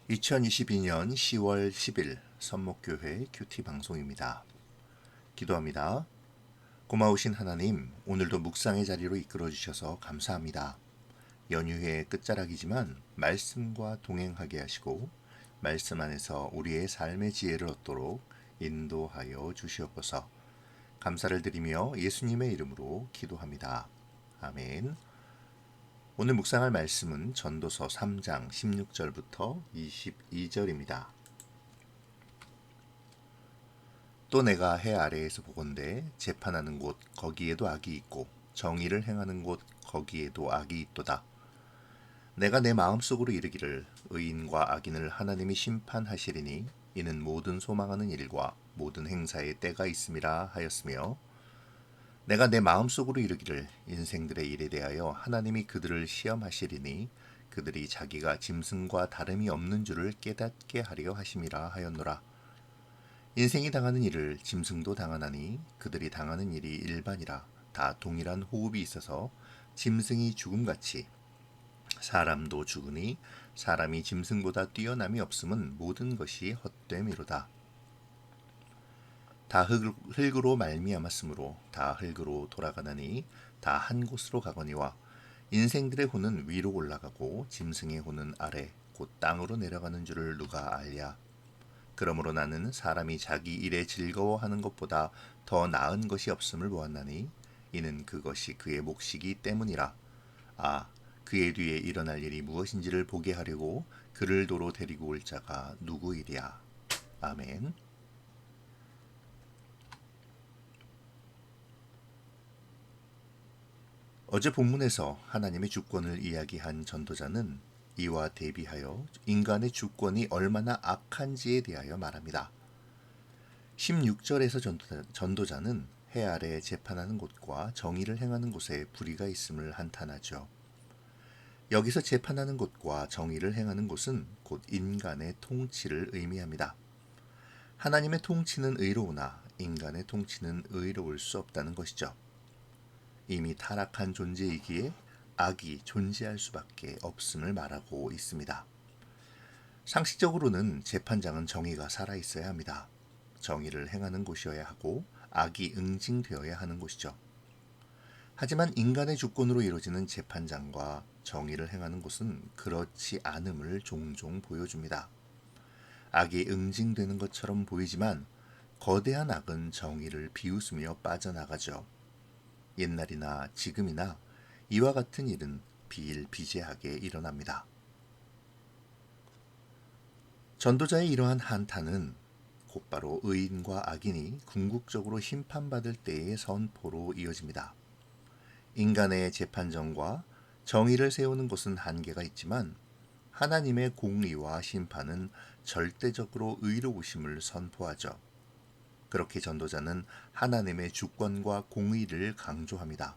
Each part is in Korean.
2022년 10월 10일 선목교회 큐티 방송입니다. 기도합니다. 고마우신 하나님, 오늘도 묵상의 자리로 이끌어 주셔서 감사합니다. 연휴의 끝자락이지만 말씀과 동행하게 하시고 말씀 안에서 우리의 삶의 지혜를 얻도록 인도하여 주시옵소서. 감사를 드리며 예수님의 이름으로 기도합니다. 아멘. 오늘 묵상할 말씀은 전도서 3장 16절부터 22절입니다. 또 내가 해 아래에서 보건대 재판하는 곳 거기에도 악이 있고 정의를 행하는 곳 거기에도 악이 있도다. 내가 내 마음속으로 이르기를 의인과 악인을 하나님이 심판하시리니 이는 모든 소망하는 일과 모든 행사에 때가 있음이라 하였으며, 내가 내 마음속으로 이르기를 인생들의 일에 대하여 하나님이 그들을 시험하시리니 그들이 자기가 짐승과 다름이 없는 줄을 깨닫게 하려 하심이라 하였노라. 인생이 당하는 일을 짐승도 당하나니 그들이 당하는 일이 일반이라. 다 동일한 호흡이 있어서 짐승이 죽음같이 사람도 죽으니 사람이 짐승보다 뛰어남이 없음은 모든 것이 헛됨이로다. 다 흙으로 말미암았으므로 다 흙으로 돌아가나니 다 한 곳으로 가거니와 인생들의 혼은 위로 올라가고 짐승의 혼은 아래 곧 땅으로 내려가는 줄을 누가 알랴. 그러므로 나는 사람이 자기 일에 즐거워하는 것보다 더 나은 것이 없음을 보았나니 이는 그것이 그의 몫이기 때문이라. 그의 뒤에 일어날 일이 무엇인지를 보게 하려고 그를 도로 데리고 올 자가 누구이랴. 아멘. 어제 본문에서 하나님의 주권을 이야기한 전도자는 이와 대비하여 인간의 주권이 얼마나 악한지에 대하여 말합니다. 16절에서 전도자는 해 아래 재판하는 곳과 정의를 행하는 곳에 불의가 있음을 한탄하죠. 여기서 재판하는 곳과 정의를 행하는 곳은 곧 인간의 통치를 의미합니다. 하나님의 통치는 의로우나 인간의 통치는 의로울 수 없다는 것이죠. 이미 타락한 존재이기에 악이 존재할 수밖에 없음을 말하고 있습니다. 상식적으로는 재판장은 정의가 살아있어야 합니다. 정의를 행하는 곳이어야 하고 악이 응징되어야 하는 곳이죠. 하지만 인간의 주권으로 이루어지는 재판장과 정의를 행하는 곳은 그렇지 않음을 종종 보여줍니다. 악이 응징되는 것처럼 보이지만 거대한 악은 정의를 비웃으며 빠져나가죠. 옛날이나 지금이나 이와 같은 일은 비일비재하게 일어납니다. 전도자의 이러한 한탄은 곧바로 의인과 악인이 궁극적으로 심판받을 때의 선포로 이어집니다. 인간의 재판정과 정의를 세우는 것은 한계가 있지만 하나님의 공의와 심판은 절대적으로 의로우심을 선포하죠. 그렇게 전도자는 하나님의 주권과 공의를 강조합니다.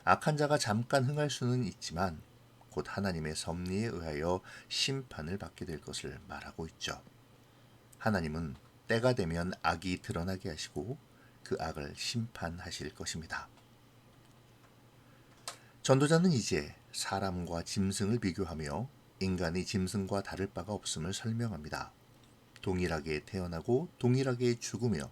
악한 자가 잠깐 흥할 수는 있지만 곧 하나님의 섭리에 의하여 심판을 받게 될 것을 말하고 있죠. 하나님은 때가 되면 악이 드러나게 하시고 그 악을 심판하실 것입니다. 전도자는 이제 사람과 짐승을 비교하며 인간이 짐승과 다를 바가 없음을 설명합니다. 동일하게 태어나고 동일하게 죽으며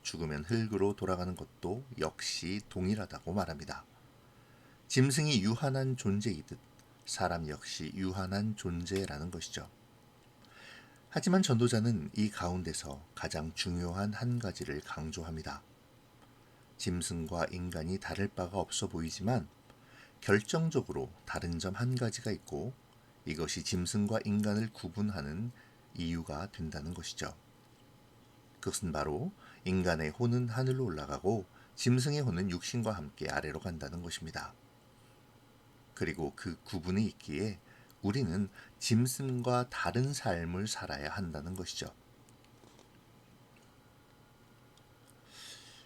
죽으면 흙으로 돌아가는 것도 역시 동일하다고 말합니다. 짐승이 유한한 존재이듯 사람 역시 유한한 존재라는 것이죠. 하지만 전도자는 이 가운데서 가장 중요한 한 가지를 강조합니다. 짐승과 인간이 다를 바가 없어 보이지만 결정적으로 다른 점 한 가지가 있고 이것이 짐승과 인간을 구분하는 이유가 된다는 것이죠. 그것은 바로 인간의 혼은 하늘로 올라가고 짐승의 혼은 육신과 함께 아래로 간다는 것입니다. 그리고 그 구분이 있기에 우리는 짐승과 다른 삶을 살아야 한다는 것이죠.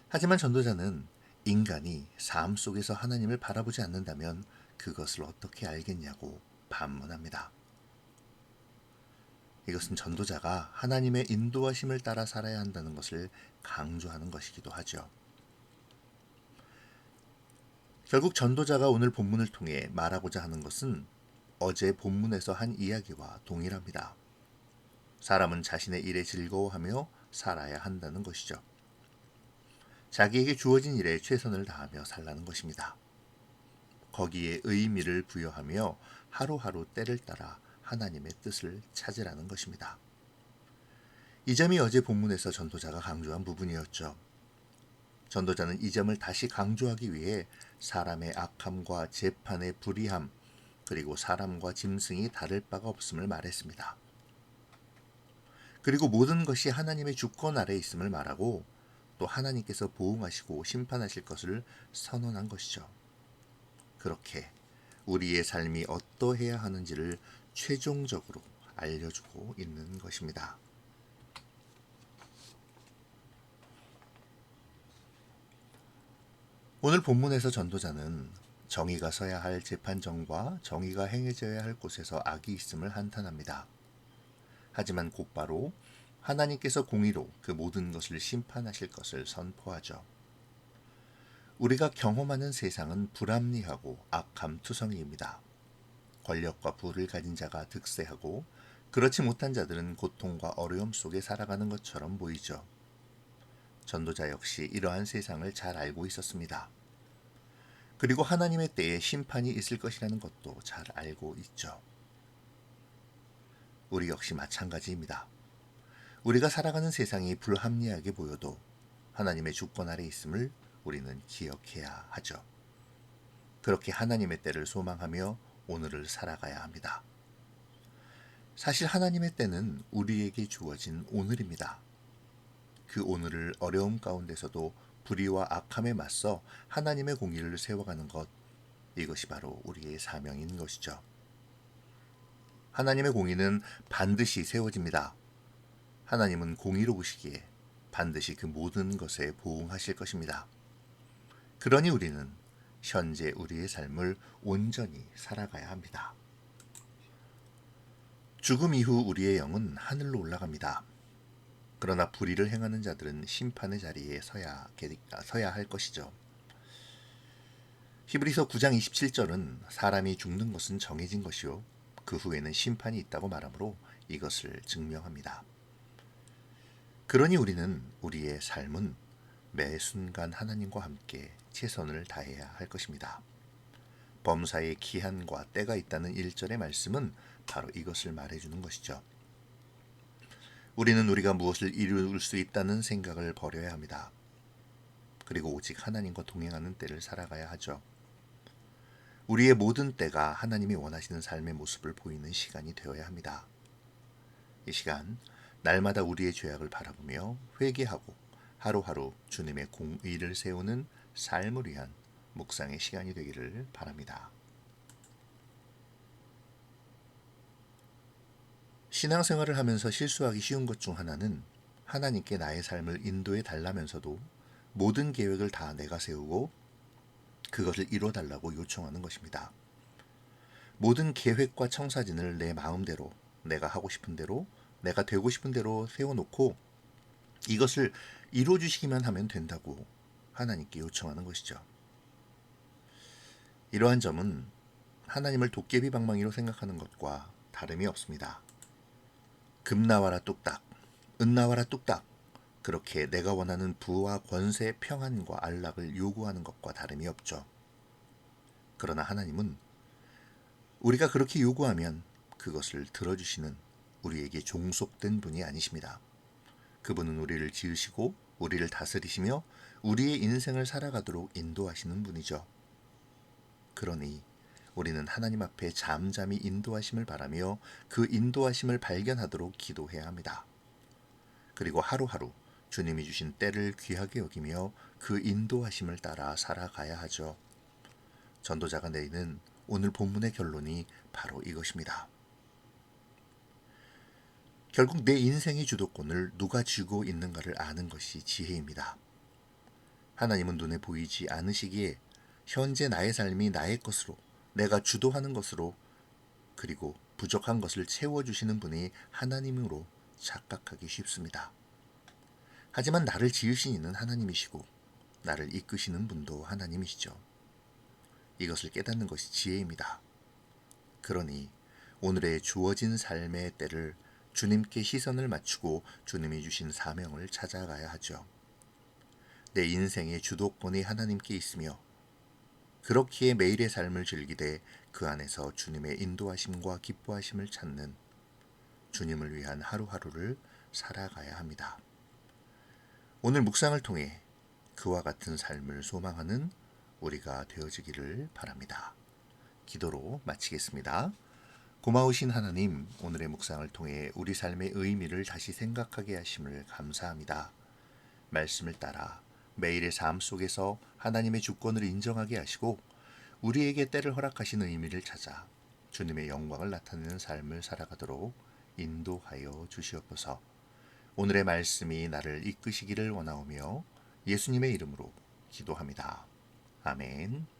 하지만 전도자는 인간이 삶 속에서 하나님을 바라보지 않는다면 그것을 어떻게 알겠냐고 반문합니다. 이것은 전도자가 하나님의 인도하심을 따라 살아야 한다는 것을 강조하는 것이기도 하죠. 결국 전도자가 오늘 본문을 통해 말하고자 하는 것은 어제 본문에서 한 이야기와 동일합니다. 사람은 자신의 일에 즐거워하며 살아야 한다는 것이죠. 자기에게 주어진 일에 최선을 다하며 살라는 것입니다. 거기에 의미를 부여하며 하루하루 때를 따라 하나님의 뜻을 찾으라는 것입니다. 이 점이 어제 본문에서 전도자가 강조한 부분이었죠. 전도자는 이 점을 다시 강조하기 위해 사람의 악함과 재판의 불의함, 그리고 사람과 짐승이 다를 바가 없음을 말했습니다. 그리고 모든 것이 하나님의 주권 아래 있음을 말하고 또 하나님께서 보응하시고 심판하실 것을 선언한 것이죠. 그렇게 우리의 삶이 어떠해야 하는지를 최종적으로 알려주고 있는 것입니다. 오늘 본문에서 전도자는 정의가 서야 할 재판정과 정의가 행해져야 할 곳에서 악이 있음을 한탄합니다. 하지만 곧바로 하나님께서 공의로 그 모든 것을 심판하실 것을 선포하죠. 우리가 경험하는 세상은 불합리하고 악함 투성이입니다. 권력과 부를 가진 자가 득세하고 그렇지 못한 자들은 고통과 어려움 속에 살아가는 것처럼 보이죠. 전도자 역시 이러한 세상을 잘 알고 있었습니다. 그리고 하나님의 때에 심판이 있을 것이라는 것도 잘 알고 있죠. 우리 역시 마찬가지입니다. 우리가 살아가는 세상이 불합리하게 보여도 하나님의 주권 아래 있음을 우리는 기억해야 하죠. 그렇게 하나님의 때를 소망하며 오늘을 살아가야 합니다. 사실 하나님의 때는 우리에게 주어진 오늘입니다. 그 오늘을 어려움 가운데서도 불의와 악함에 맞서 하나님의 공의를 세워가는 것, 이것이 바로 우리의 사명인 것이죠. 하나님의 공의는 반드시 세워집니다. 하나님은 공의로우시기에 반드시 그 모든 것에 보응하실 것입니다. 그러니 우리는 현재 우리의 삶을 온전히 살아가야 합니다. 죽음 이후 우리의 영은 하늘로 올라갑니다. 그러나 불의를 행하는 자들은 심판의 자리에 서야 할 것이죠. 히브리서 9장 27절은 사람이 죽는 것은 정해진 것이요 그 후에는 심판이 있다고 말하므로 이것을 증명합니다. 그러니 우리는 우리의 삶은 매 순간 하나님과 함께 최선을 다해야 할 것입니다. 범사에 기한과 때가 있다는 1절의 말씀은 바로 이것을 말해주는 것이죠. 우리는 우리가 무엇을 이룰 수 있다는 생각을 버려야 합니다. 그리고 오직 하나님과 동행하는 때를 살아가야 하죠. 우리의 모든 때가 하나님이 원하시는 삶의 모습을 보이는 시간이 되어야 합니다. 이 시간 날마다 우리의 죄악을 바라보며 회개하고 하루하루 주님의 공의를 세우는 삶을 위한 묵상의 시간이 되기를 바랍니다. 신앙생활을 하면서 실수하기 쉬운 것 중 하나는 하나님께 나의 삶을 인도해 달라면서도 모든 계획을 다 내가 세우고 그것을 이뤄달라고 요청하는 것입니다. 모든 계획과 청사진을 내 마음대로, 내가 하고 싶은 대로, 내가 되고 싶은 대로 세워놓고 이것을 이루어주시기만 하면 된다고 하나님께 요청하는 것이죠. 이러한 점은 하나님을 도깨비 방망이로 생각하는 것과 다름이 없습니다. 금 나와라 뚝딱, 은 나와라 뚝딱, 그렇게 내가 원하는 부와 권세, 평안과 안락을 요구하는 것과 다름이 없죠. 그러나 하나님은 우리가 그렇게 요구하면 그것을 들어주시는 우리에게 종속된 분이 아니십니다. 그분은 우리를 지으시고 우리를 다스리시며 우리의 인생을 살아가도록 인도하시는 분이죠. 그러니 우리는 하나님 앞에 잠잠히 인도하심을 바라며 그 인도하심을 발견하도록 기도해야 합니다. 그리고 하루하루 주님이 주신 때를 귀하게 여기며 그 인도하심을 따라 살아가야 하죠. 전도자가 내리는 오늘 본문의 결론이 바로 이것입니다. 결국 내 인생의 주도권을 누가 쥐고 있는가를 아는 것이 지혜입니다. 하나님은 눈에 보이지 않으시기에 현재 나의 삶이 나의 것으로, 내가 주도하는 것으로, 그리고 부족한 것을 채워주시는 분이 하나님으로 착각하기 쉽습니다. 하지만 나를 지으신 이는 하나님이시고 나를 이끄시는 분도 하나님이시죠. 이것을 깨닫는 것이 지혜입니다. 그러니 오늘의 주어진 삶의 때를 주님께 시선을 맞추고 주님이 주신 사명을 찾아가야 하죠. 내 인생의 주도권이 하나님께 있으며 그렇기에 매일의 삶을 즐기되 그 안에서 주님의 인도하심과 기뻐하심을 찾는 주님을 위한 하루하루를 살아가야 합니다. 오늘 묵상을 통해 그와 같은 삶을 소망하는 우리가 되어지기를 바랍니다. 기도로 마치겠습니다. 고마우신 하나님, 오늘의 묵상을 통해 우리 삶의 의미를 다시 생각하게 하심을 감사합니다. 말씀을 따라 매일의 삶 속에서 하나님의 주권을 인정하게 하시고 우리에게 때를 허락하신 의미를 찾아 주님의 영광을 나타내는 삶을 살아가도록 인도하여 주시옵소서. 오늘의 말씀이 나를 이끄시기를 원하오며 예수님의 이름으로 기도합니다. 아멘.